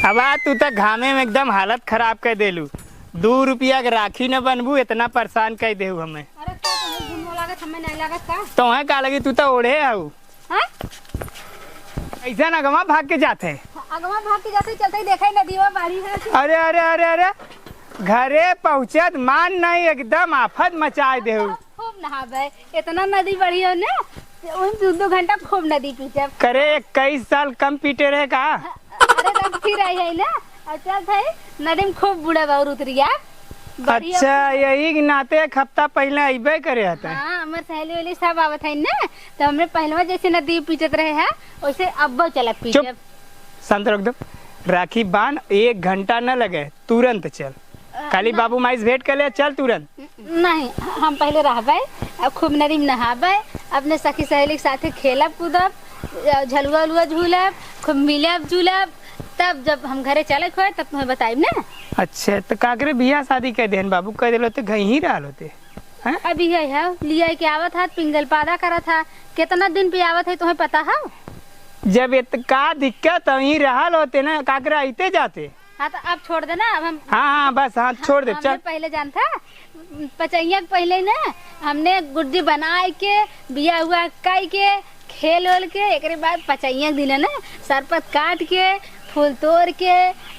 अब तू तो घामे में एकदम हालत खराब कर देलू। 2 रुपया के राखी न बनबू, इतना परेशान कर देहू हमें। अरे का तुम्हें घूमो लागत हमें नहीं लागत का? तो है का लगी, तू तो ओढ़े हऊ। हां ऐसा ना गवा भाग के जाते। अगवा भाग के जाते चलते ही देखा नदीवा बाड़ी है। अरे अरे अरे अरे घरे पहुँचत मान नहीं, एकदम आफत मचाए देहू। खूब नहाबे, इतना नदी बड़ी है ना, उन 2 घंटा खूब नदी पीटे। करे 21 साल कम पीटे रहे का? अरे तब फिर आई है ना, अच्छा था नदी में खूब बूढ़ा बाउर उतर गया। अच्छा यही के नाते एक हफ्ता पहले अबे करे हता। हाँ हमारे सहेली वाली सब आवत है ना, तो हमने पहलवा जैसे नदी पीटत रहे हैं वैसे अब चला पीटे। शांत रख दो, राखी बांध, 1 घंटा न लगे, तुरंत चल। खाली बाबू माई से भेंट कर ले, चल तुरंत। नहीं हम पहले रहबे, अब खूब नदी में नहाबे, अपने सखी सहेली के साथे खेलब कूदब, झलुआ उलुआ झूलब, खूब मिलब जुलब, तब जब हम घरे चले खोए तब तुम्हें बताइब ना। अच्छा तो काकरे बियाह शादी कर देन बाबू कह दिलो तो कहीं ही रहल होते। अभी है लिया के आवत था, पिंगल पादा करा था, कितना दिन पे आवत है तुम्हें पता है? जब इतना दिक्कत वहीं रहल होते ना, काकरा आते जाते। हाँ तो अब छोड़ देना, अब हम हाँ बस हाँ छोड़ दे चल। पहले जानता पचैया पहले ना हमने गुड्डी बनाए के बिया हुआ काई के खेल ओल के, एक बाद पचैया दिन ना सरपत काट के फूल तोड़ के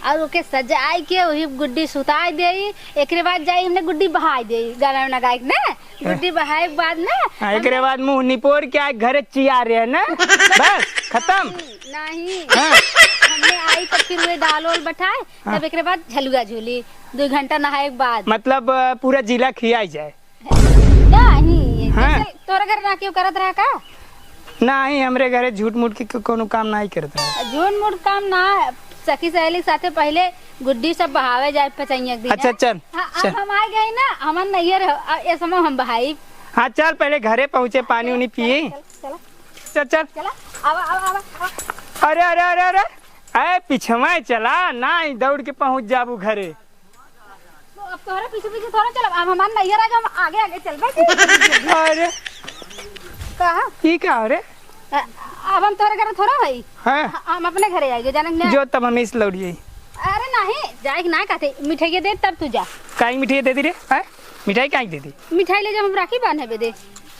और ओके सजाए के वही गुड्डी सुताई दे, एक बाद जाई हमने गुड्डी बहाई दे, गाना वाना गाय ना गुड्डी बहाए के बाद ना एक बाद मुंह निपोर के आए घरे चिया रहे ना बस खत्म नहीं। हमने आई तो फिर वे दाल वाल बैठाए, तब एक बाद झलुआ झूली 2 घंटा नहाए के बाद, मतलब पूरा जिला खियाई जाए। नहीं तोरा घर ना क्यों करत रहा का? नहीं हमरे घरे झूठ मूठ के कोनो काम नहीं करता है। झूठ मूठ काम ना, सखी सहेली के साथे पहले गुड्डी सब बहावे जाए पचैया दिन। अच्छा चल अब हम आ गए ना, हमन नैयर ये समय हम बहाई। हाँ चल पहले घरे पहुँचे, पानी उनी पिए। चल चल अरे अरे अरे अरे अरे पिछवा चला ना, दौड़ के पहुँच जाबू घरे। अब तोहरे पीछे पीछे थोड़ा चल, अब हमार नैयर आगे, हम आगे आगे चल। अरे कहा ठीक है। अरे अब हम तोहरे घर थोड़ा भाई, हम अपने घरे आएंगे जाने जो तब हमें इस लौड़िए। अरे नहीं जाए ना कहते मिठाई दे तब तू जा। काई मिठाई दे दी रे? मिठाई काई दे दी? मिठाई ले जब हम राखी बांधे दे।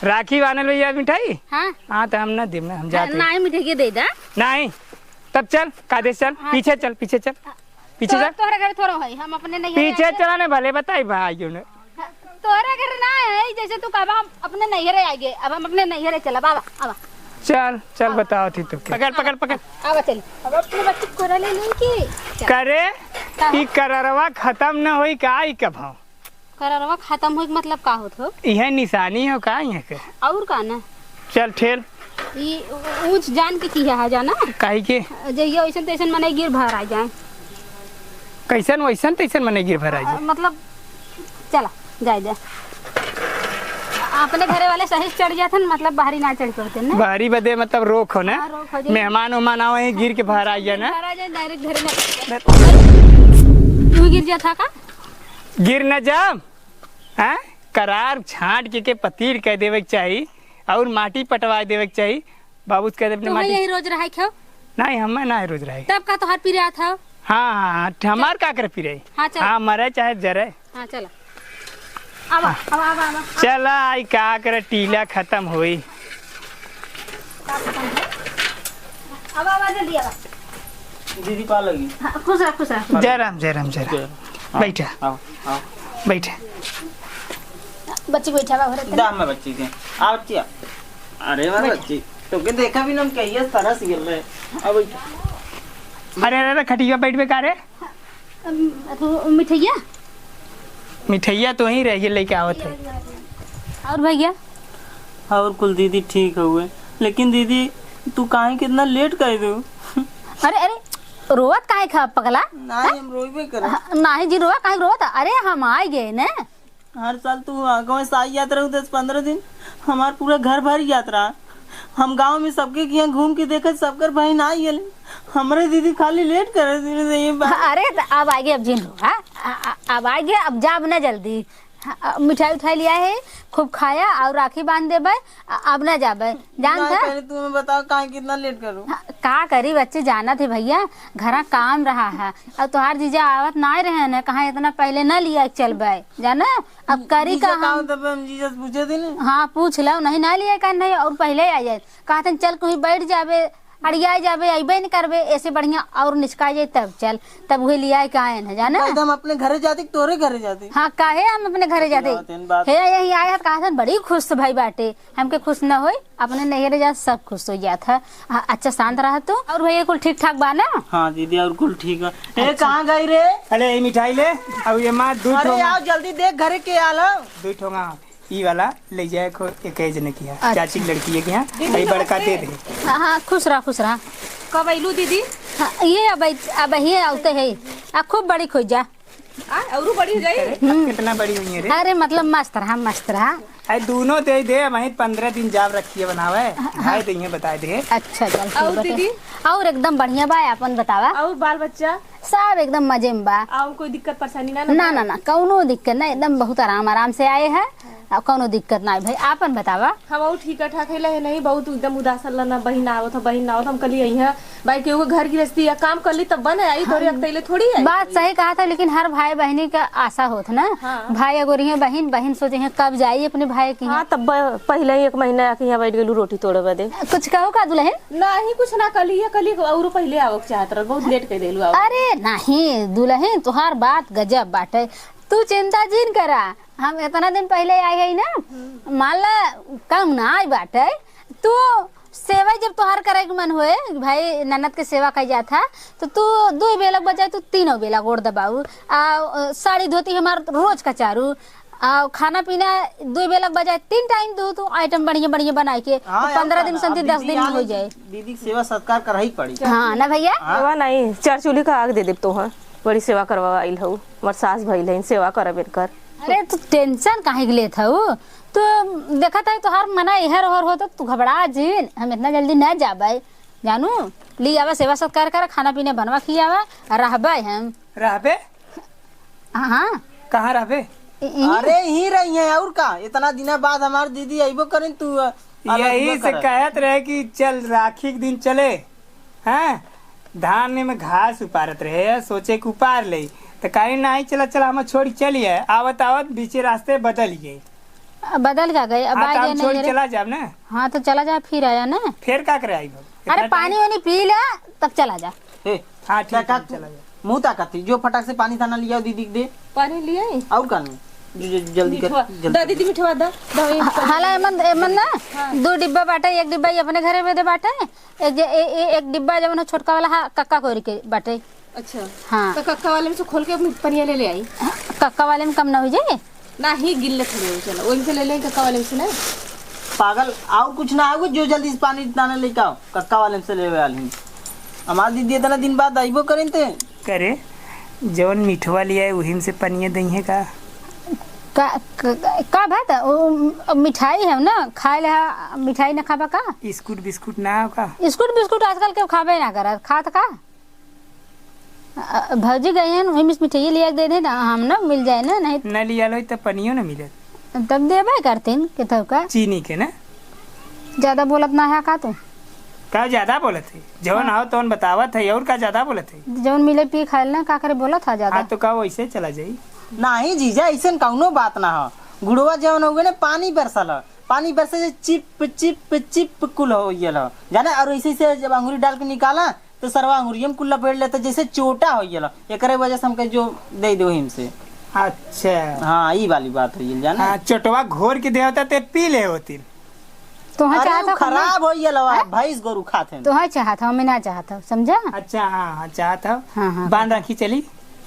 राखी बांधे लो या मिठाई? हाँ हाँ तो हम ना दे, हम जाते नहीं मिठाई दे दा नहीं। तब चल कादेश चल, पीछे चल पीछे चल पीछे चल। तोहरे घर थोड़ा भाई, हम अपने नहीं पीछे चला ने भले बताई भाई क्यों ने तोहरा घर ना है, जैसे तू कहबा हम अपने नैहरे आएंगे, अब हम अपने नैहरे चला बाबा। अब चल चल बताओ थी तो पकड़ पकड़ पकड़ अब चल, अब अपने बच्चे को ले ले की करे ई कररवा खत्म न होई का? ई कब हो कररवा खत्म होई मतलब का होत हो? यह निशानी हो का यहाँ के? और का ना चल ठेल ई ऊंच जान के की है जाना काई के जइयो ऐसन तैसन मने गिर भर आ जाए। कैसन वैसन तैसन मने गिर भर आ जाए मतलब चला जाए जा अपने घरे वाले सही चढ़ जाते न, मतलब बाहरी ना चढ़ पड़ते ना। बाहरी बदे मतलब रोक हो ना, मेहमान उमान आओ गिर के बाहर आ जाए ना, डायरेक्ट घरे ना तू गिर जा था का? गिर न जा। हैं करार छांट के पतीर कह देवे के चाहिए और माटी पटवा देवे के चाहिए। बाबू कह दे अपने माटी यही रोज रहा क्यों? नहीं हम ना रोज रहे तब का तो हाथ पी रहा था। हाँ हाँ हमार का कर पी रही। हाँ मरे चाहे जरे। हाँ चला अब अब अब अब चला आई का कर टीला खत्म हुई। अब आवाज जल्दी आ दीदी पा लगी। खुश रह खुश रह। जयराम जयराम जयराम बैठा आओ आओ बैठा बच्ची बैठा बा घरे दाम में बच्ची के आ बच्ची आ। अरे वाह बच्ची तो के देखा भी ना हम कहिए सारा सिगल रहे। अब अरे अरे खटिया बैठ पे का रे? मिठैया मिठैया तो ही रह लेके आवत है। और भैया और कुल दीदी ठीक हुए, लेकिन दीदी तू काहे कितना लेट कर दू? अरे अरे रोवत काहे खा पगला? नहीं हम रोइबे करे। नहीं जी रोवा काहे रोवत? अरे हम आ गए ने। हर साल तू गाँव से आई यात्रा 10-15 दिन, हमार पूरा घर भर यात्रा। हम गांव में सबके यहाँ घूम के देखे सबकर भाई ना आई हमारे दीदी खाली लेट कर। अरे अब आएंगे अब जिन अब आएंगे अब जाब ना जल्दी मिठाई उठाई लिया है, खूब खाया और राखी बांध देबे। अब ना जाबे, जान नहीं, था। पहले तुम बताओ कहाँ कितना लेट करूँ। का करी बच्चे, जाना थे भैया, घरा काम रहा है। अब तुहार जीजा आवत ना रहे न, कहा इतना पहले न लिया चलबे, जाना। अब करी का हम जीजा से पूछे थे ना। हाँ पूछ लो, नहीं ना लिया का नहीं, और पहले आ जाए कहते चल कहीं बैठ जाबे, अड़िया जाबे, अबे नहीं करबे, ऐसे बढ़िया और निचका जाए तब चल, तब वही लिया का है जाना। हम अपने घरे जाते तोरे घरे जाते। हाँ काहे हम अपने घरे जाते हे, यही आया कहा बड़ी खुश तो भाई बाटे, हमके खुश न हो, अपने नहरे जा सब खुश हो जात है। अच्छा शांत रहा तू, और भैया कुल ठीक ठाक बा ना? हाँ दीदी और कुल ठीक है। ए कहाँ गई रे? अरे ये मिठाई ले, अब ये माँ दूध अरे आओ जल्दी देख घरे के आल। दूध होगा ई वाला ले जाए को एक जने किया चाची की लड़की है क्या भाई बड़का दे दे। हाँ हाँ खुश रहा खुश रहा। कब अइलू दीदी? हाँ, ये अब ही आते है, खूब बड़ी खोज जा। और बड़ी हो जाए। कितना बड़ी हुई है रे? अरे मतलब मस्त रहा मस्त रहा। अरे दोनों दे दे, वहीं 15 दिन जाब रखिए बनावे भाई दे बता दे। अच्छा चल ठीक और बाटे। दीदी? और एकदम बढ़िया बा, अपन बतावा। और बाल बच्चा सब एकदम मजे में बा। और कोई दिक्कत परेशानी ना? ना ना ना कौनो दिक्कत नहीं, एकदम बहुत आराम आराम से आए हैं, अब कौनो दिक्कत नहीं भाई। आपन बतावा। हम और ठीक ठाक है नहीं, बहुत एकदम उदास ना, बहन आवत बहन आवत, हम कल यही है भाई के घर गृहस्थी या काम कर ली तब बन आई, तोरे अकेले थोड़ी है। बात सही कहा था, लेकिन हर भाई बहनी का आशा होता ना। हाँ। भाई अगर यहाँ बहन बहन सोचे हैं कब जाइए अपने भाई की। हाँ तब पहले ही 1 महीना आके यहाँ बैठ गेलू रोटी तोड़े बदे। कुछ कहो का दुल्हन? नहीं कुछ ना, कल ही और पहले आवक चाहत रह, बहुत लेट कर देलू। अरे नहीं दुल्हन तुहार बात गजब बाटे, तू चिंता जिन करा, हम इतना दिन पहले आए है ना, मान ला कम ना आई बाटे। तू सेवा जब तुहार करे के मन होए भाई, ननद के सेवा कर जाता तो तू 2 बेला बजाए तू 3 बेला गोड़ दबाऊ, साड़ी धोती हमार रोज का चारू, खाना पीना 2 बेला बजाए 3 टाइम दो तू आइटम बढ़िया बढ़िया बनाए के, 15 दिन संति 10 दिन में हो जाए। दीदी की सेवा सत्कार कर ही पड़ी। हाँ ना भैया। सेवा नहीं, 4 चूल्ही का आग दे दे तो हाँ, बड़ी सेवा करवा आइल हूँ, हमार सास भइल है, सेवा कर कर। अरे तू टेंशन काहे के लेत हऊ? तो देखा था तुहार मना इहर और हो तो तू घबरा जिन, हम इतना जल्दी न जाबे जानू। ली आवा सेवा सत्कार कर, खाना पीना बनवा खियावा, रहबे हम। रहबे? हाँ कहाँ रहबे? अरे ही रही है और का, इतना दिन बाद हमार दीदी अइबो करें तू यही से कहत रहे कि चल राखी के दिन चले, हैं धान में घास उपारत रहे, सोचे कि उपार ले तो कहीं नहीं चला चला हम छोड़ी चलिए, आवत आवत बीचे रास्ते बदल गए। बदल का गए, अब आ गए छोड़ी नहीं। चला जाब ना। हाँ तो चला जा, फिर आया ना। फिर का करे आई? अरे पानी वानी पी ले तब चला जा। हाँ ठीक है चला जा। मुँह ताकत जो फटाक से पानी थाना लिया दीदी के दे। पानी लिया और का जल्दी कर दा दीदी मिठवा दा। हाला एमन ना 2 डिब्बा बाटे, 1 डिब्बा अपने घरे में दे बाटे, एक डिब्बा जब छोटका वाला कक्का कोरी के बाटे। अच्छा हाँ तो कक्का वाले में से खोल के अपनी पनिया ले आई। कक्का वाले में कम ना हो जाए ना ही गिल्ले थोड़े, चलो वहीं से ले लें कक्का वाले से ना। पागल और कुछ ना आगो, जो जल्दी से पानी ताना लेके आओ, कक्का वाले से ले वाली। हमार दीदी इतना दिन बाद आइबो करें ते करे जवन मिठवा लिया है वही से पनिया दही है का बात है? मिठाई है ना, खाए ला मिठाई ना खाबा का? स्कूट बिस्कुट ना हो का? स्कूट बिस्कुट आजकल के खाबे ना करत, खात का? भौजी गए हैं वही मिठाई लिया दे दे ना, हम ना मिल जाए ना, नहीं न लिया लो तो पनियो ना मिले तब देबे करतीन के तब का। चीनी के ना ज्यादा बोलत ना है का तू? का ज्यादा बोलत है? जवन आओ तवन बतावत है, और का ज्यादा बोलत है? जवन मिले पी खाए ना का करे बोलत था ज्यादा। हाँ तो का वैसे चला जाई? नहीं जीजा ऐसा कौनो बात ना हो, गुड़वा जवन हो गए ना पानी बरसल, पानी बरसे से चिप चिप चिप कुल हो ये लो जाने, और ऐसे से जब अंगूरी डाल के निकाला तो सरवा अंगूरी में कुल्ला पेड़ लेता जैसे चोटा हो ये लो, एक वजह से हमके जो दे दो हिमसे। अच्छा हाँ ये वाली बात हो ये जाना। हाँ चोटवा घोर के देवता ते पी ले होती तो हाँ अरे चाहता वो खराब हो ये लो, भैंस गोरू खाते हैं तो हाँ चाहता हूँ, मैं ना चाहता हूँ, समझा? अच्छा हाँ हाँ चाहता हाँ, हाँ, बांध रखी चली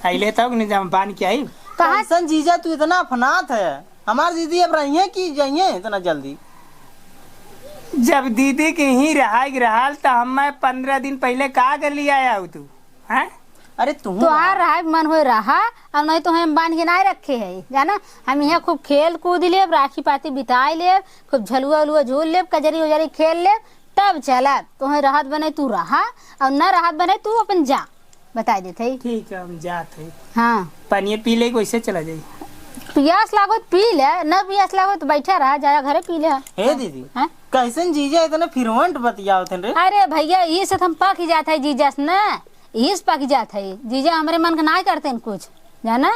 आई लेता हूँ नहीं जब बांध के आई। कहाँ कैसन जीजा तू इतना फनात है, हमार दीदी अब रही है कि जाइए इतना जल्दी? जब दीदी के ही रहा तो हम 15 दिन पहले का कर लिया आया हूँ तू हैं? अरे तू तो आ रहा मन हो रहा, और नहीं तो हम बांध के ना रखे है जाना। हम यहाँ खूब खेल कूद ले, राखी पाती बिताई ले, खूब झलुआ उलुआ झूल ले, कजरी उजरी खेल ले, तब चला। तुम्हें राहत बने तू रहा, और न राहत बने तू अपन जा, बता देते। ठीक है हम जाते। हाँ पानी पी ले वैसे चला जाये। प्यास लागो तो पी ले, न प्यास लागो तो बैठा रहा, जाया घरे पी ले। हे दीदी हैं? कैसन जीजा इतने फिरवंट बतियावत रे। अरे भैया ये से हम पक जाते है जीजा से ना, ये से पक जाते है जीजा, हमारे मन का ना करते हैं कुछ जाना।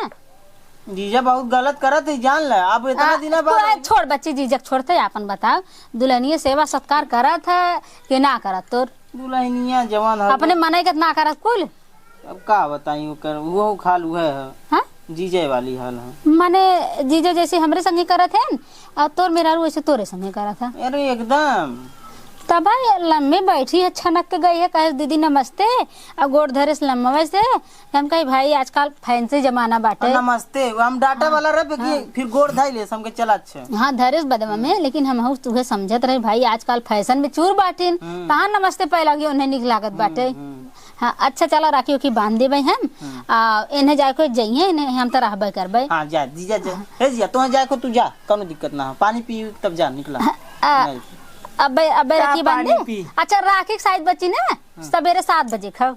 जीजा बहुत गलत करत है, जान ले। अब इतना दिन बाद छोड़ बच्चे जीजा छोड़ते अपन बताओ, दुल्हनिया सेवा सत्कार करत है कि ना करत? तोर दुल्हनिया जवान है, अपने मन के ना करत कुल। अब का बताई वो खाल हुआ है, हाँ? जीजे वाली हाल है। माने जीजा जैसे हमरे संगे करत है और तोर मेरा वैसे तोरे संगे करत है। अरे एकदम तब भाई लम्बे बैठी है, छनक के गई है, कहे दीदी नमस्ते, अब गोड़ धरे से लम्बा से हम कही भाई आजकल फैंसी जमाना बाटे। नमस्ते हम डाटा वाला रहे कि फिर गोड़ धाई ले हमके चला। अच्छा हाँ धरे बदमा में, लेकिन हम तुहे समझत रहे भाई आजकल फैशन में चूर बाटिन, कहाँ नमस्ते पहला गई उन्हें निक लागत बाटे। हाँ अच्छा चलो राखी उखी बांध देबे हम, इन्हें जाके जाइए, इन्हें हम तो रहबे करबे। हाँ जा जीजा जा, हे जीजा तू जाए को तू जा, कोनो दिक्कत ना हो, पानी पी तब जा निकला। अब राखी बांधे। अच्छा राखी के शायद बची ना सवेरे 7 बजे खाओ।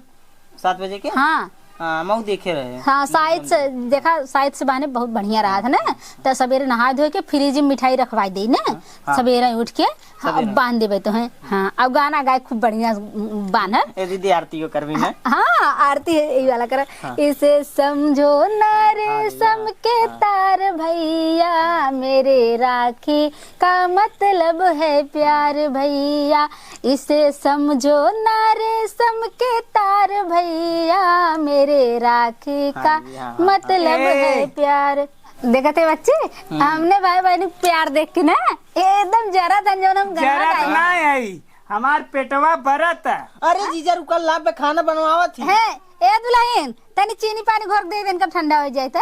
7 बजे के? हाँ मऊ देखे रहे। हाँ शायद से देखा, शायद से बहाने बहुत बढ़िया रहा था ना, तो सवेरे नहा धो के फ्रिज में मिठाई रखवाई दी ना, सवेरे उठ के हाँ, बांध देवे तो है। हाँ अब गाना गाए खूब बढ़िया बांध है। दीदी आरती को करवी ना। हाँ आरती है यही वाला कर। इसे समझो ना रेशम के तार भैया, मेरे राखी का मतलब है प्यार भैया, इसे समझो ना रेशम के तार भैया, मेरे राखी का मतलब है प्यार। देखते बच्चे हमने भाई बहन प्यार देख के ना एकदम जरा था जो हम जरा ना आई, हमार पेटवा भरत है। अरे जीजा रुका ला पे खाना बनवावा थी है ए दुल्हन तनी चीनी पानी घोर दे देन, कब ठंडा हो जाए तो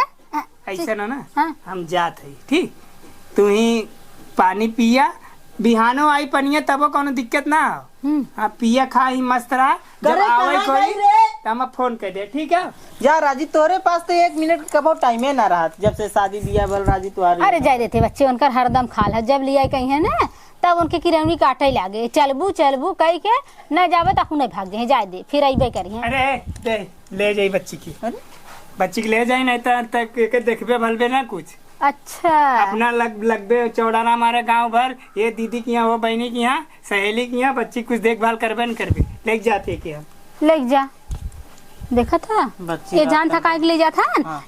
ऐसा ना हाँ? हम जात है ठीक, तू ही पानी पिया, बिहानो आई पनिया तबो कोनो दिक्कत ना हो। हाँ पिया खा ही मस्त रहा, जब आवे कोई तो हम फोन कर दे ठीक है। जा राजी तोरे पास तो 1 मिनट का बहुत टाइम है ना रहा, जब से शादी बिया बल राजी तुम्हारी। अरे जाए देते बच्चे उनकर हरदम खाल है, जब लिया कहीं है ना तब उनके किरौनी काटे लागे, चलबू चलबू कही के न जावे तक नहीं भाग जाए, जाए दे फिर अबे करिए। अरे दे ले जाई बच्ची की, बच्ची की ले जाई, नहीं तो देखबे भलबे ना कुछ। अच्छा अपना लगबे चौड़ाना हमारे गांव भर, ये दीदी की यहाँ वो बहनी की यहाँ सहेली की यहाँ बच्ची कुछ देखभाल करबे न करबे, ले जाते कि हम ले जा। देखा था ये जान था का ले जाता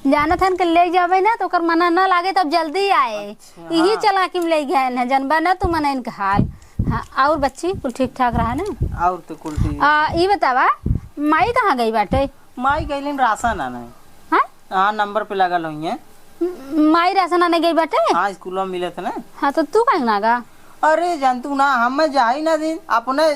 जाना था कि ले जावे ना तो कर मना ना लागे तब जल्दी आए। अच्छा, यही चला कि ले गए ना जनबा ना तू मना इनका हाल। हाँ और बच्ची कुल ठीक ठाक रहा ना? और तो कुल ठीक। ये बतावा माई कहाँ गई बाटे? माई गईलिन राशन आने। हाँ नंबर पे लगल हुई है। माई राशन आने गई बाटे? हाँ स्कूल में मिले थे ना। हाँ तो तू कहीं ना गा? अरे जानतू ना हम जाई ना दिन अपने,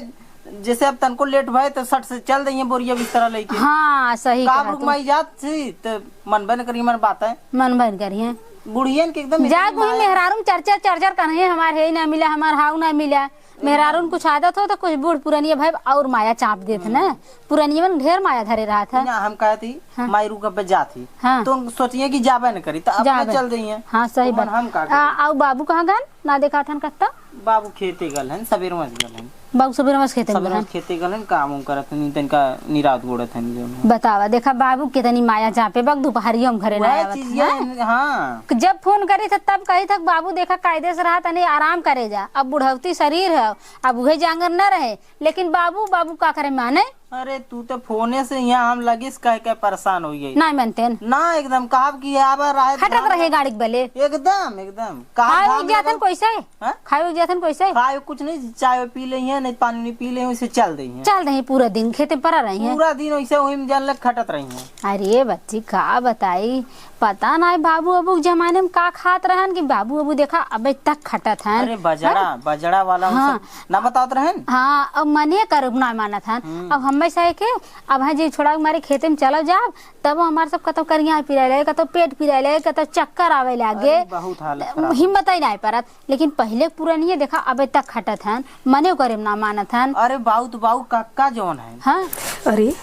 जैसे अब तनको लेट भय तो सट से चल दइए बोरिया बिस्तरा लेके। हाँ सही काब रुक माई जात थी तो मन बन करी मन बात है, मन बन करिए बुढ़ियन के एकदम जा कोई मेहरारू चर्चा चर्चा करने हमारे है ना मिला, हमार हाउ ना मिला, मेहरारू कुछ आदत हो तो कुछ बूढ़ पुरानिया भाई और माया चाप देते ना, पुरानिया में ढेर माया धरे रहा था ना। हम कहे थी माई रुक पे जाती हाँ। तो सोचिए कि जाबे न करी तो अपने चल दइए। हाँ सही बात। हम का आओ बाबू कहाँ गन ना देखा था कत्ता? बाबू खेते गल हैं, सवेर में गल हैं, बाबू सवेरे मस खेते सवेर में खेते गल हैं, काम उम करत हैं, तनका निरात गोड़त हैं जो। बतावा देखा बाबू कितनी माया जहाँ पे बग दोपहरियों में घरे ना आवत है। हाँ जब फोन करी था तब कही था बाबू देखा कायदे से रहा तनी आराम करे जा, अब बुढ़ौती शरीर है अब उहे जांगर न रहे, लेकिन बाबू बाबू का करे माने। अरे तू तो फोने से यहाँ हम लगिस कह के परेशान हो गई नहीं मानते ना, एकदम कहाब की आबर आए खटक रहे गाड़ी के बले एकदम एकदम खाए जातन कैसे हाँ? खाए जातन कैसे खाए कुछ नहीं, चाय पी ले हैं नहीं पानी नहीं पी ले हैं, वैसे चल रही हैं, चल रही पूरा दिन खेते पड़ा रही हैं, पूरा दिन वैसे वही में जान लग खटत रही हैं। अरे बच्ची का बताई पता ना बाबू अबू के जमाने में का खात रहन कि बाबू अबू देखा अबे तक खटत हैं। अरे बजड़ा बजड़ा वाला हाँ। ना बताओ रहन। हाँ अब मने कर ना माना था, अब हम सही के अब हाँ जी छोड़ा हमारे खेते में चलो जाओ तब हमारे सब कतो करिया पिराए लगे, कतो पेट पिराए लगे, कतो चक्कर आवे लगे, बहुत हालत खराब। हिम्मत ही नहीं परत, लेकिन पहले पुरानी देखा अबे तक खटत हैं मने करे ना मानत हैं। अरे बाऊ तो बाऊ काका जौन है। हाँ अरे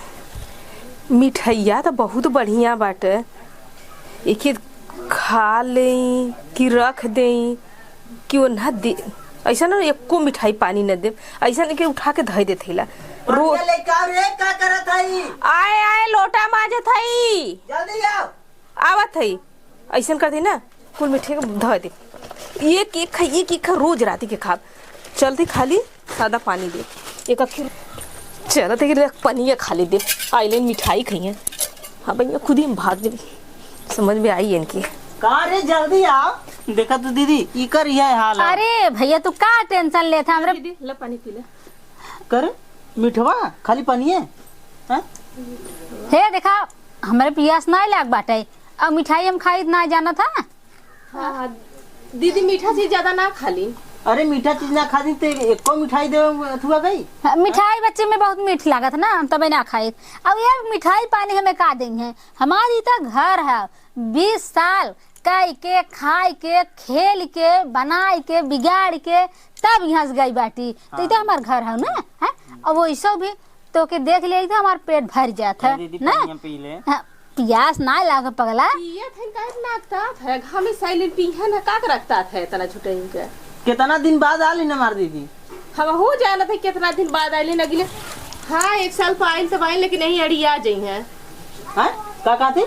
मिठैया तो बहुत बढ़िया बाटे, एक खा ले कि रख दे कि वो न दे, ऐसा ना एको मिठाई पानी न दे, ऐसा नहीं कि उठा के धय दे थैला रोज का करत हई? आए आए लोटा माजत हई, जल्दी आओ। आवत हई ऐसा करते ना कुल मिठाई धो दे। एक एक खा रोज राती के खाब। चलती खाली सादा पानी दे एक अखिर चल ते पनिया खाली दे आइलेन मिठाई खाइए। हाँ भैया खुद ही भाग जब समझ में आई इनकी। कहाँ रे जल्दी आओ। देखा तो दीदी ई कर यह हाल है। अरे भैया तू का टेंशन लेता हमरा। दीदी ला पानी पी ले। कर मिठवा खाली पानी है। हे देखा हमारे पियास नहीं लाग बाटे। अब मिठाई हम खाई ना जाना था। हाँ दीदी मीठा चीज ज्यादा ना खाली। अरे मीठा चीज ना खा दी तो एको मिठाई दे थुआ गई। मिठाई बच्चे में बहुत मीठ लागत ना हम तबे ना खाए। अब यार मिठाई पानी हमें का देंगे। हमारी तो घर है 20 साल कई के खाए के खेल के बनाए के बिगाड़ के तब यहाँ से गई बाटी। तो ये हमार घर है ना है? और वो ऐसा भी तो के देख ले तो हमार पेट भर जाता है ना। प्यास ना लाग पगला ये थे का नाकता है हम साइलेंट पी है ना का रखता था इतना छोटे इनके। कितना दिन बाद आली ना मार दीदी। हम हो जाना था कितना दिन बाद आइले न गिले। हाँ 1 साल पाइल तो आइल लेकिन नहीं अड़ी आ जाई है। हैं का कहते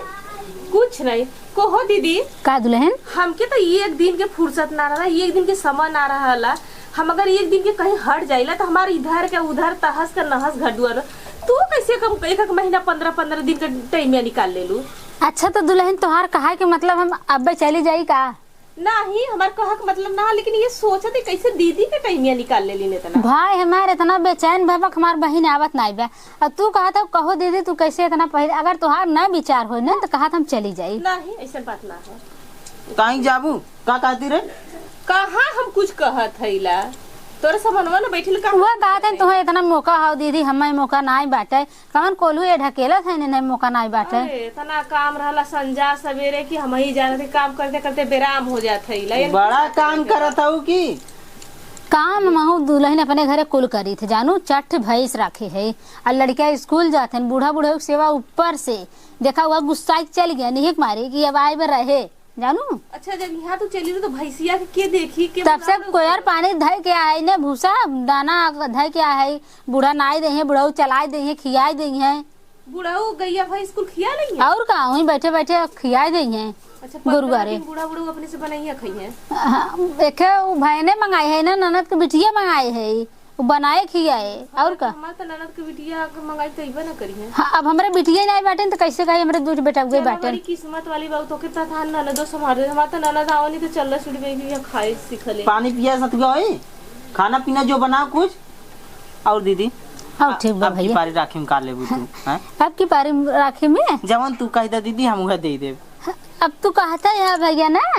कुछ नहीं को हो दीदी का दुल्हन हमके तो एक दिन के फुर्सत ना रहा एक दिन के समय ना रहा। हम अगर एक दिन के कहीं हट जाइला तो हमारे इधर के उधर तहस का नहस घर दुआर तू कैसे कम एक महीना 15 दिन का टाइम निकाल ले लू। अच्छा तो दुल्हन तोहार कहा के मतलब हम अब चली जाई का नहीं हमारे कहा का मतलब ना लेकिन ये सोचा थी कैसे दीदी के टाइमिया निकाल ले ली तना। भाई हमारे इतना बेचैन भबक हमार बहन आवत नहीं बा। अब तू कहा था कहो दीदी तू कैसे इतना पहले अगर तोहार ना विचार हो ना तो कहा हम चली जाई। नहीं ऐसा बात ना है। कहीं जाबू का कहती रे कहाँ हम कुछ कहत हैला तोरे समनवा न बैठिल का वह बात है तुम्हें इतना मौका हो दीदी हमें मौका नहीं बाटे कौन कोलू ये ढकेला था नहीं मौका नहीं बाटे। इतना काम रहला संजा सवेरे की हम ही जाने थे काम करते करते बेराम हो जात है। बड़ा काम करत हूँ की काम महू दुल्हन अपने घरे कुल करी थे जानू 6 भैंस रखे है और लड़किया स्कूल जाते हैं बूढ़ा बूढ़ा की सेवा ऊपर से देखा हुआ गुस्सा चल गया निहिक मारी कि अब आए में रहे जानू। अच्छा जब यहाँ तो चली तो भैंसिया के देखी के तब से कोयर पानी धय के आए ने भूसा दाना धय के आए बूढ़ा नाई दे बुढ़ाऊ चलाए दे खियाई दे बुढ़ाऊ गैया भाई स्कूल खिया लेंगे और का वहीं बैठे बैठे खियाई दे। अच्छा गुरुवारे बूढ़ा बूढ़ा अपने से बनाइए खाई है। एक भाई ने मंगाए है ना ननद के बिटिया मंगाए है वो बनाए खियाए और का हमार तो ननद के बिटिया मंगाई तो इबा ना करी है। हाँ, अब हमारे बिटिया नहीं बाटे तो कैसे कही हमारे दूध बेटा हुए बाटे। हमारी किस्मत वाली बात तो के था ननदो संभाल हमार तो ननद आवनी तो चल छुट गई खाए सीखले पानी पिया सतुआ होई खाना पीना जो बना कुछ और दीदी हाँ ठीक बा भैया पारी राखी में का लेबू तू हैं अब की पारी राखी में जवन तू कह दे दीदी हम उहे दे देब। अब तू कहता है भैया ना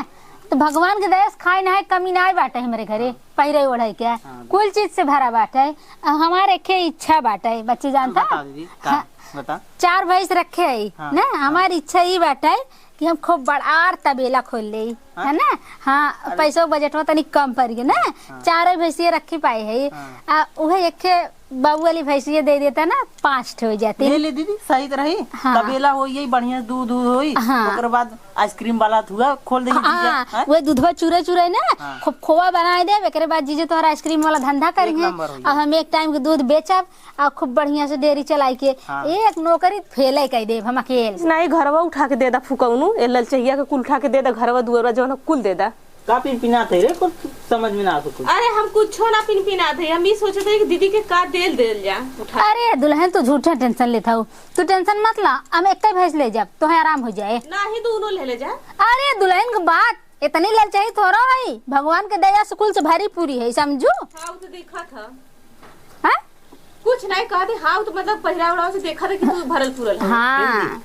तो भगवान के दया से खाए ना कमी ना बाटे हमारे घरे पहिरे ओढ़े क्या कुल चीज से भरा बाटे हमारे के इच्छा बाटे बच्चे जानता बता दीदी का बता 4 भैंस रखे है ना हमारी इच्छा ये बाटे कि हम खूब बड़ा तबेला खोल ले है ना। हाँ पैसों बजट में तनिक कम पड़ गए ना 4 भैंसिया रखी पाए है वह एक बाबू वाली भैंसिया दे देता ना 5 हो जाते ले दीदी सही तरह ही तबेला हो यही बढ़िया दूध होई ओकर बाद आइसक्रीम वाला हुआ खोल दे हाँ वो दूधवा चूरे चूरे ना खूब खोआ बनाए दे एक बाद जीजे तोहरा आइसक्रीम वाला धंधा करेंगे और हम एक टाइम के दूध बेचब और खूब बढ़िया से डेयरी चलाई के एक नौकरी फेले कह दे हम अकेले नहीं घरवा उठा के दे दा फुकौनु ए ललचैया के कुल उठा के दे दा घरवा दुआरा जो कुल दे दा का पिन पिना थे रे कुछ समझ में ना आ कुछ। अरे हम कुछ ना पिन पिना थे हम ये सोचे थे कि दीदी के का देल जा उठा। अरे दुल्हन तू झूठा टेंशन लेता हूँ तू टेंशन मत ला हम एक भैंस ले जा तो आराम हो जाए ना ही दोनों ले जा। अरे दुल्हन की बात इतनी लल चाहिए थोड़ा है भगवान के दया से कुल से भरी पूरी है समझू। हाँ तो देखा था हाँ कुछ नहीं कहा थे हाँ तो मतलब पहला उड़ा से देखा था कि तू भरल पूरल है। हाँ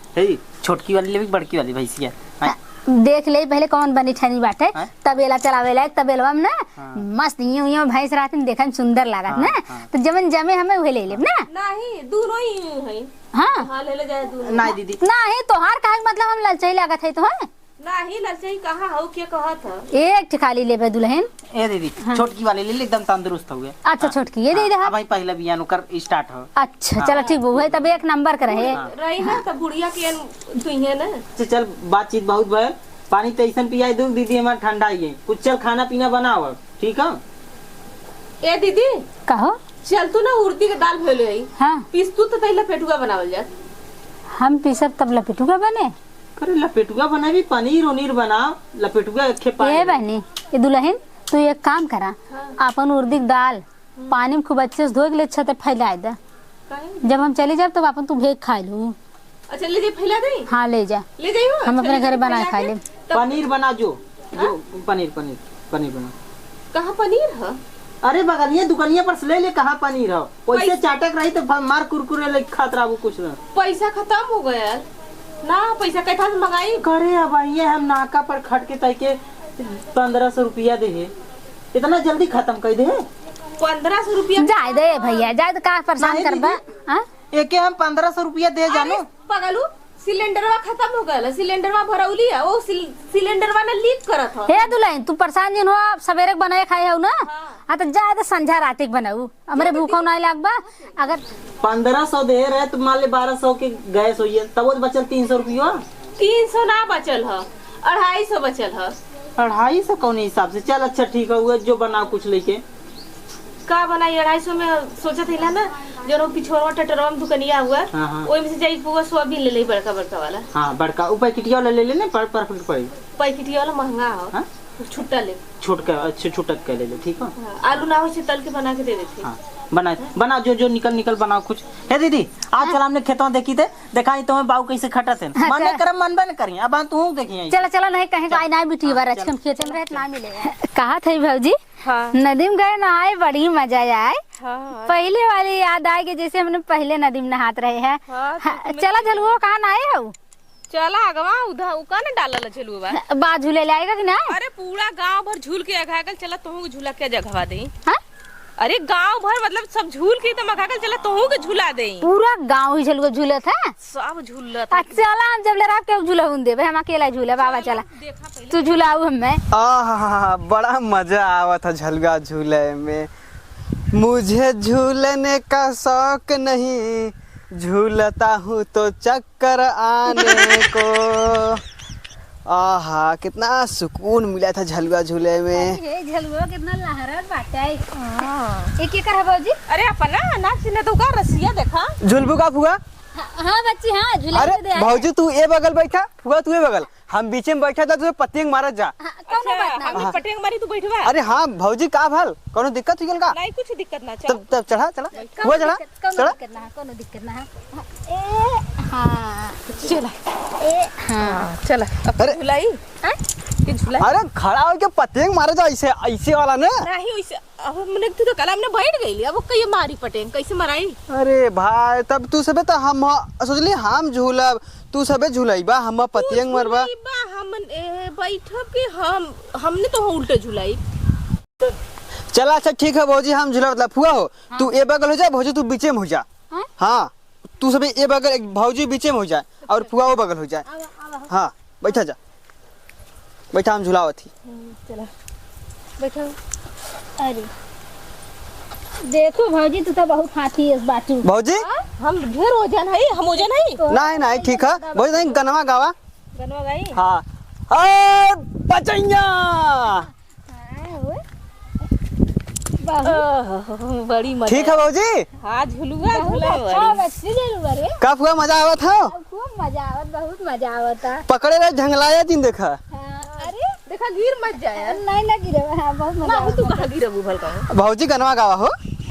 छोटकी वाली ले बड़की वाली भैंसिया देख ले पहले कौन बनी ठनी बाटे तबेला चलावे लायक तबेलवा में ना मस्त यूं भैंस रात में देखने में सुंदर लागत ना तो जमन जमे हमें वही ले लेब ना। नहीं दोनों ही है। हाँ ले जाए दोनों नहीं दीदी नहीं तोहार काहे मतलब हम ललचाई लागत है तो है नहीं ललचाई कहाँ हो क्या कहा था एक ठिकाली लेबे दुल्हन ए दीदी छोटकी वाली ले एकदम तंदुरुस्त हो गया। अच्छा छोटकी ये दे दे भाई पहला बियान ओकर स्टार्ट हो। अच्छा चलो ठीक वो है तब एक नंबर का रहे रही ना तब बुढ़िया के तू है ना चल बातचीत बहुत भर पानी तो ऐसा पिया दूध दीदी हमारा ठंडा ही है कुछ चल खाना पीना बनाओ ठीक है। ए दीदी कहो चल तू ना उड़दी के दाल भेले हाँ पीस तू तो पहले पेटुआ बनावल जा हम पीसब तब लपेटूगा बने करे लपेटुआ बनावी पनीर उनीर बनाओ लपेटुआ खेपा ए बहनी ये दुल्हन तू एक काम करा अपन उर्दी की दाल पानी में खूब अच्छे से धो के ले छत पे फैला दे। जब हम चले जाए तब अपन तू भेज खा लू। अच्छा ले जाइए फैला दे। हाँ ले जा ले जाइए हम अपने घर बना खा ले। पनीर बना जो पनीर पनीर पनीर बना। कहाँ पनीर है? अरे बगलिया दुकानिया पर से ले ले कहाँ पनीर हो पैसे चाटक रही तो मार कुरकुरे ले खात रहा कुछ ना। पैसा खत्म हो गया ना, पैसा कैसा से मंगाई? करे अब ये हम नाका पर खट के तय के 1500 रुपया दे इतना जल्दी खत्म कर दे। 1500 रुपया जाए दे भैया जाए तो का परेशान करबा। एके हम 1500 रुपया दे जानो। पगलू सिलेंडरवा खत्म हो गया, सिलेंडरवा भरौली है वो सिलेंडरवा ना लीक करत है। हे दुल्हन तू परेशान जिन हो सवेरे बनाए खाए हो ना। हाँ तो जाए तो संझा रात बनाऊ हमारे भूखा नहीं लागबा। अगर 1500 दे रहे तो मान ले 1200 के गैस हो तब वो बचल 300 रुपया। 300 ना बचल है 250 बचल है। 250 कौन हिसाब से चल अच्छा ठीक है हुआ जो बनाओ कुछ लेके का बनाई 250 में सोचा था ना जो पिछोरवा टटरवा में दुकनिया हुआ ओई में से जाई पुआ सोयाबीन ले ले बड़का बड़का वाला। हां बड़का ऊपर किटिया वाला ले लेने परफेक्ट पड़ी। पैकेटिया वाला महंगा हो छुट्टा ले छोटका अच्छे छुटक के ले ले ठीक है। आलू ना हो से तल के बना के दे देते। हां बना जो निकल बनाओ कुछ। हे दीदी आज चल हमने खेतों देखी थे देखा तुम्हें बाऊ कैसे खटत है मन नहीं करम मन बन करी अब तू देखी। चलो चलो नहीं कहीं आई ना बिठी बार आज हम खेत में रहत ना मिले। कहा थे भौजी नदीम गए नहाए बड़ी मजा आए। पहले वाली याद आए कि जैसे हमने पहले नदीम नहात रहे हैं। चला झलुओ कहाँ नहाए हो? चला अगवा उधर उका ना डालल झलुआ बा झूले लाएगा कि ना? अरे पूरा गांव भर झूल के अघागल चला तोहू झूला के जगहवा दे। हां अरे गांव भर मतलब सब झूल के तो मघागल चला तोहू के झूला दे। पूरा गांव ही झलुआ झूला था सब झूला था। चला हम जब ले रहा के झूला हुन देबे हम अकेला झूला बाबा चला तू झूलाऊ हमें। बड़ा मजा आवा था झलगा झूले में। मुझे झूलने का शौक नहीं झूलता हूँ तो चक्कर आने को। आहा कितना सुकून मिला था झलुआ झूले में। झलुआ कितना लहरत बाटे। एक कर बाबूजी। अरे अपना नाक से तो का रसिया देखा झुलबू का फुआ। हाँ बच्ची हाँ झूला। अरे भाऊजी तू ए बगल बैठा फुआ तू ए बगल हम बीचे में बैठा था तुझे पतिंग मारा जा। हम पटिंग मारी तू बैठवा। अरे हाँ भाऊजी का भल कोनो दिक्कत हुई का? नहीं कुछ दिक्कत ना। चल तब चढ़ा फुआ चढ़ा कोनो दिक्कत ना है। हाँ चला हाँ चला अरे झुलाई के झुलाई। अरे खड़ा होके पतिंग मारा जा ऐसे ऐसे वाला ना नहीं वैसे अब हमने तू तो कल हमने बैठ गई अब कहीं मारी पटेंग कैसे मराई। अरे भाई तब तू सबे तो हम सोचली हम झूलब तू सबे झूलाईबा हम पतिंग मरबा। हम बैठब के हमने तो उल्टे झुलाई। चला अच्छा ठीक है भौजी हम झूला मतलब फुआ हो तू ए बगल हो जा भौजी तू बीचे में हो जा। हाँ तू सबे ए बगल भौजी बीचे में हो जाए और फुआ वो बगल हो जाए। हाँ बैठा जा बैठा हम झुलावत थी। चला बैठो। अरे देखो भौजी तू तो बहुत हाथी इस बातू। भौजी हम ढेर वजन है हम वजन है नहीं नहीं ठीक है भौजी नहीं गनवा गावा गनवा गाई। हाँ अरे पचैया बड़ी मजा ठीक है भौजी। हाँ झुलुआ झुला का फुआ मजा आवत था खूब मजा आवत बहुत मजा आवता। पकड़े रहे झंगलाया दिन देखा। अरे देखा गिर मत जाए नहीं ना गिरे बहुत मजा आवता। तू कहाँ गिरा भल का भौजी गनवा गावा हो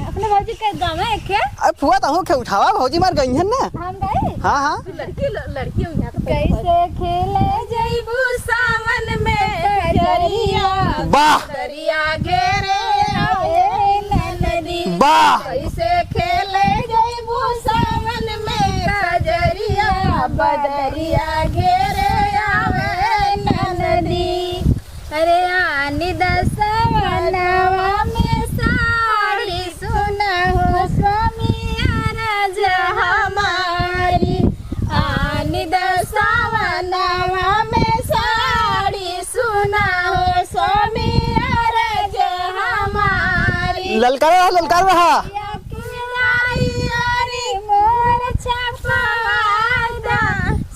अपने भौजी के गाँव में क्या? अरे फुआ तो के उठावा भौजी मार गई है ना। हम गए हाँ हाँ लड़की यहाँ कैसे खेले जइबू सावन में दरिया वाह दरिया घेरे आवे नदी वाह कैसे खेले जइबू सावन में दरिया बदरिया घेरे आवे नदी। अरे आनी दसवनवा में साड़ी सुना हो स्वामी अरज हमारी। आनी दसवनवा में साड़ी सुना हो स्वामी अरज हमारी। ललकार रहा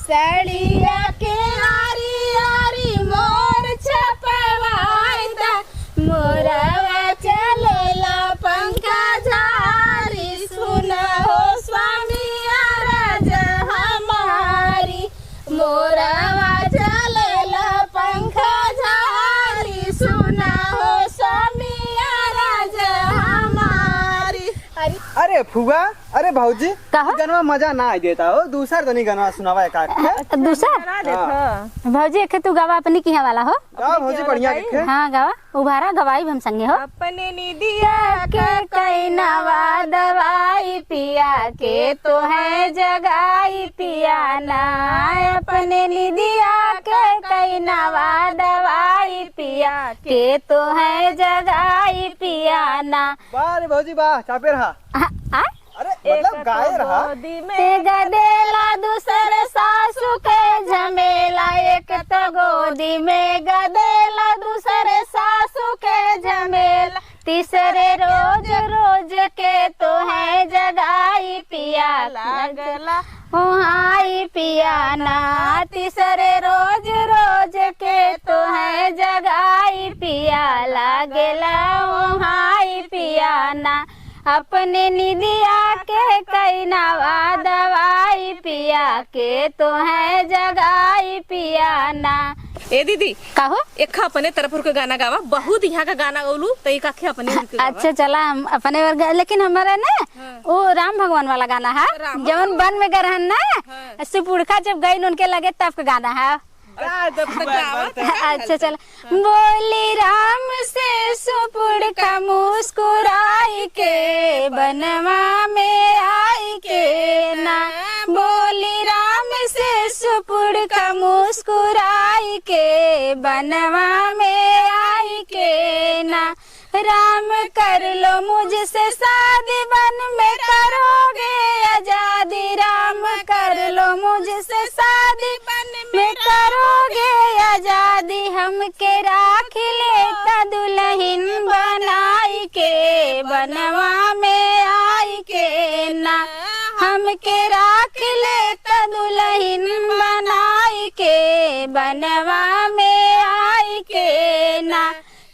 सड़िया के आरी आरी मोर छपवाइदा मोरवा चलेला पंखा झारी सुना हो स्वामी अरज हमारी। मोरवा अरे फुआ, अरे भाऊजी कहा? गनवा मजा ना आई देता हो, दूसरा तो नहीं गनवा सुनावा एक आध के। दूसरा भौजी एक तू गवा अपनी किया वाला हो। गाओ भाऊजी बढ़िया देखे। हाँ गवा उभारा गवाई हम संगे हो। अपने निदिया के कई नवा दवाई पिया के तो है जगाई पिया ना। अपने निदिया के कई नवा दवाई पिया के तो है जगाई पिया ना। वाह रे भाऊजी वाह, चापे रहा। आ? अरे मतलब गाय रहा। गदेला दूसर सासू के झमेला, एक तो गोदी में गदेला दूसर सासू के झमेला, तीसरे रोज रोज के तो है जगाई पिया लागला ओहाई पिया ना। तीसरे रोज रोज के तो है जगाई पिया लागला ओहाई पिया ना। अपने निदिया के कई नवा दवाई पिया के तो है जगाई पिया ना। ए दीदी कहो एक अपने तरफ के गाना गावा, बहुत यहाँ का गाना गौलू तो एक आखे अपने अच्छा चला हम अपने वर्ग, लेकिन हमारा ना वो राम भगवान वाला गाना है जवन वन में गरहन ना सुपुड़खा जब गई उनके लगे तब का गाना है। अच्छा चल। बोली राम से सुपुड़ का मुस्कुराई के बनवा में आई के ना। बोली राम से सुपुड़ का मुस्कुराई के बनवा में आई के ना। राम कर लो मुझसे शादी बन में करोगे आजादी। राम कर लो मुझसे शादी बन में करोगे आजादी। हम के राख लेता दुल्हन बनाई के बनवा में आई के ना। हम के राख लेता दुल्हन बनाई के बनवा में आई के ना।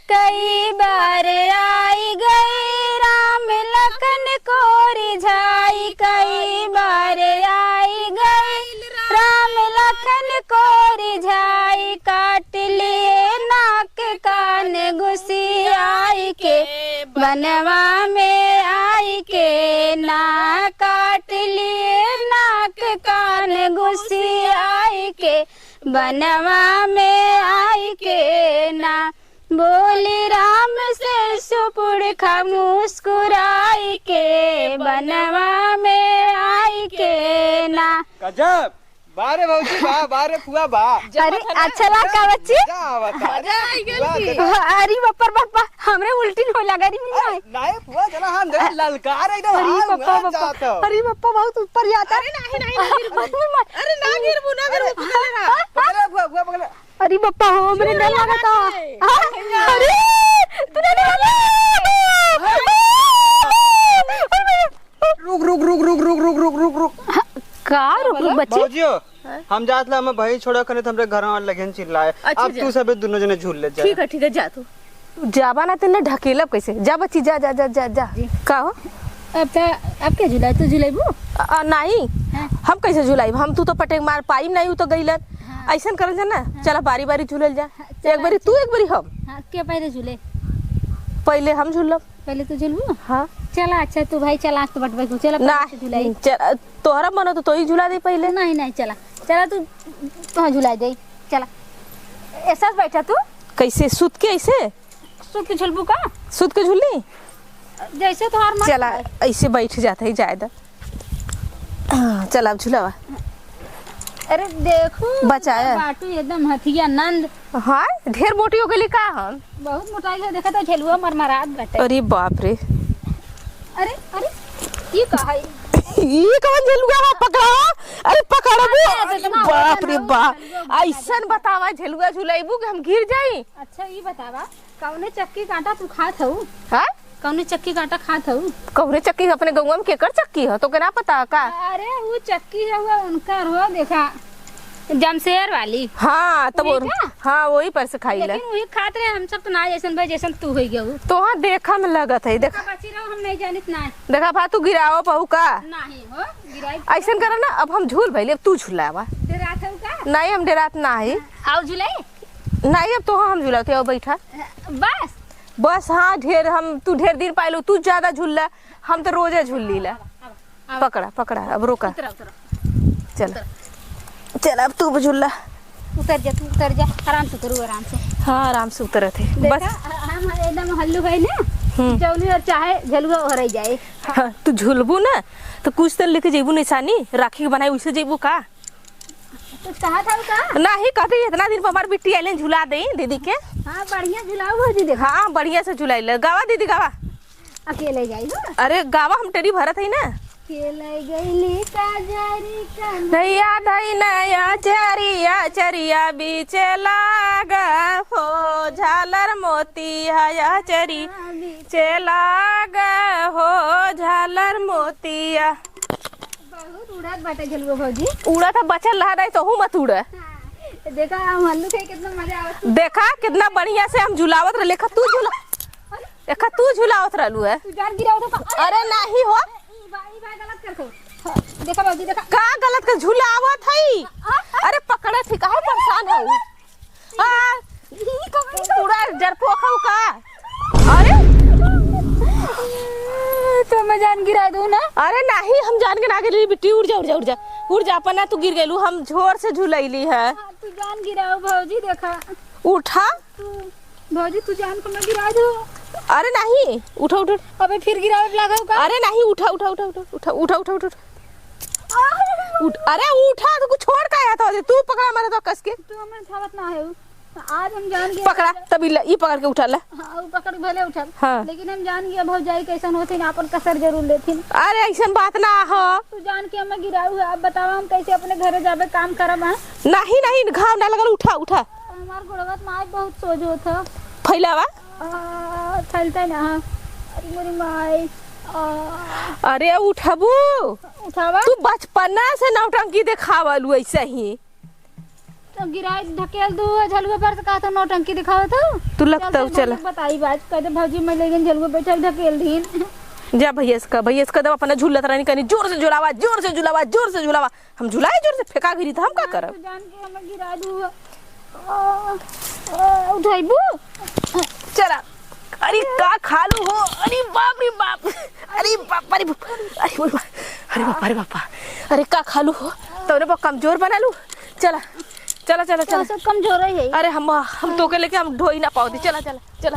कई बार आई गई राम लखन को रिझाई, कई बार आई गई राम लखन को रिझाई। काट लिए नाक कान घुसी आई के बनवा में आई के ना। काट लिए नाक कान घुसी आई के बनवा में आई के ना। बोली राम से सुपुड़ खा मुस्कुराई के बनवा में आई के ना। गजब बारे भाऊजी वाह, बारे फुआ वाह। अरे अच्छा लगा बच्ची। अरे बप्पर बप्पा हमरे उल्टी हो लगा रही नहीं। नहीं फुआ चला हम देख ललकार एकदम। अरे बप्पा बप्पा, अरे बप्पा बहुत ऊपर जाता। अरे अरे ना गिरबू ना गिरबू पकड़ फुआ, फुआ पकड़। अरे बप्पा हो मेरे डर लगा था। अरे तूने रुक रुक रुक रुक रुक रुक रुक रुक रुक। का रुक रुक बच्ची। भाऊजियो हम जात ला, हम भाई छोड़ा करे तो हमरे घर वाले लगन चिल्लाए। अब तू सब दोनों जने झूल ले जा। ठीक है जा तू। जाबा ना तेने ढकेलब कैसे? जा बच्ची जा जा जा जा जा। का हो अब क्या झुलाई तू झुलाईबू? नहीं हम कैसे झुलाईब? हम तू तो पटेक मार पाई नहीं तो गईलन। ऐसा करल जा ना, चला बारी बारी झूलल जा। एक बारी तू एक बारी हम। हाँ क्या पहले झूले? पहले हम झूलब। पहले तू झुलबू? हाँ चला अच्छा तू भाई चला आँख तो बटबे को चला झुलाई। तोहरा मन तो ही झुला दे पहले। नहीं नहीं चला चला तू तो झुला दे चला। ऐसा बैठा तू कैसे सुत के? ऐसे सुत के झुलबू का? सुत के झूली जैसे तो हर चला ऐसे बैठ जाता है जायदा। चल अब झुलावा। अरे देखो बचाया बाटू एकदम हथिया नंद। हाँ ढेर मोटी हो गई का? हम बहुत मोटाई है देखा तो झेलुआ मरमरात बैठे। अरे बाप रे। अरे अरे ये कहा है? ये कौन झेलुआ पकड़ा? अरे पकड़बू। बाप रे बाप। ऐसन बतावा झेलुआ झुलाइबू कि हम गिर जाई? अच्छा ये बतावा कौने चक्की कांटा तू खात हऊ? हाँ कौने चक्की कांटा खात हऊ? कौने चक्की? अपने गौवा में केकर चक्की है तो के ना पता का? अरे वो चक्की है वो उनका हो देखा जमशेर वाली। हाँ तब वही का? हाँ वही पर से खाई लेकिन वही खात रहे हम सब तो ना जैसन भाई जैसन तू हो गया तो हाँ देखा में लगत है। देखा बची रहो हम नहीं जानित ना देखा भा तू गिराओ पहू का? नहीं हो गिराई ऐसा करा ना, अब हम झूल भइले, अब तू झुलावा। डरात हऊ का? नहीं हम डरात ना है। आओ झुलाई नहीं अब तो हम झुलाते हो बैठा। बस बस हाँ ढेर हम तू ढेर दिन पाइलो तू ज्यादा झूलला हम तो रोजे झूल लीला पकड़ा पकड़ा अब रोका उतरा उतरा चल चल अब तू झूलला उतर जा तू उतर जा आराम से उतरू आराम से हाँ आराम से उतर थे देखा बस हम एकदम हल्लू है ना चौली और चाहे झलुआ हो रही जाए हाँ, तू झूलबू ना तो कुछ तो लेके जेबू निशानी राखी के बनाई वैसे जेबू का कुछ कहा था का नहीं कहते इतना दिन पर हमार बिट्टी आइले झुला दे दीदी के हाँ बढ़िया झुलाओ भौजी देखा हाँ बढ़िया से झुलाई गावा दीदी गावा अकेले जाई हो अरे गावा हम टेरी भरत है ना अकेले गईली का जारी का नैया धई नया चरिया चरिया बीच लागा हो झालर मोती हया चरी लागा हो झालर मोतिया बहुत उड़ात बाटे झलुआ भौजी उड़ा था बचल रहा नहीं तो हूँ मत उड़ा देखा हम हल्लू के कितना मजा आवत देखा कितना बढ़िया से हम झुलावत रहे देखा तू झुलावत रहलू है तू जान गिराओ तो अरे नहीं हो ई भाई गलत करते देखा भौजी देखा का गलत का झुलावत है अरे पकड़ा थी काहे परेशान हो पूरा जरपो खाऊ का अरे तो मैं जान गिरा दूं ना अरे नहीं हम जान के ना गिरली बिट्टी उड़ जा उड़ जा उड़ जा उड़ जा अपना तू गिर गेलू हम जोर से झुलैली है तू जान गिराओ भौजी देखा उठा तू भौजी तू जान को मैं गिरा दूं अरे नहीं उठा उठा अबे फिर गिरावे लगाओ का अरे नहीं उठा उठा उठा उठा उठा उठा उठा उठा उठ अरे उठा तो कुछ छोड़ का आया था तू पकड़ा मारे तो कस के तू हमें थावत ना है आज हम जान गए पकड़ा तभी ई पकड़ के उठा ला हाँ वो पकड़ भले उठा हाँ। लेकिन हम जान गए भौजाई कैसन होती ना अपन कसर जरूर लेथिन अरे ऐसा बात ना हो तू जान के हमें गिराऊ है अब बताओ हम कैसे अपने घरे जाबे काम करब हां नहीं नहीं घाव ना लगल उठा उठा हमार गोड़वत माई बहुत सोजो था फैलावा फैलता ना अरे मेरी माई अरे उठबू उठावा तू बचपना से नौटंकी दिखावलू ऐसे ही तो गिराई ढकेल दू झलुआ पर से कहा था नौटंकी दिखावा था तू लगता हो चला बताई बात कहते भौजी मैं लेकिन झलुआ बैठल ढकेल दीन जा भैया इसका दब अपना झूलत रहनी कनी जोर से झुलावा जोर से झुलावा जोर से झुलावा हम झुलाए जोर से फेंका गिरी था हम का करब जान के हमें गिरा दू उठाइबू चला अरे का खालू हो अरे बाप रे बाप अरे बाप अरे बाप अरे बाप अरे बाप अरे बाप अरे का खालू हो तोरे बहुत कमजोर बना लू चला चला चला चला सब कमजोर है अरे हम तो के लेके हम ढोई ना पाओ चला चला चला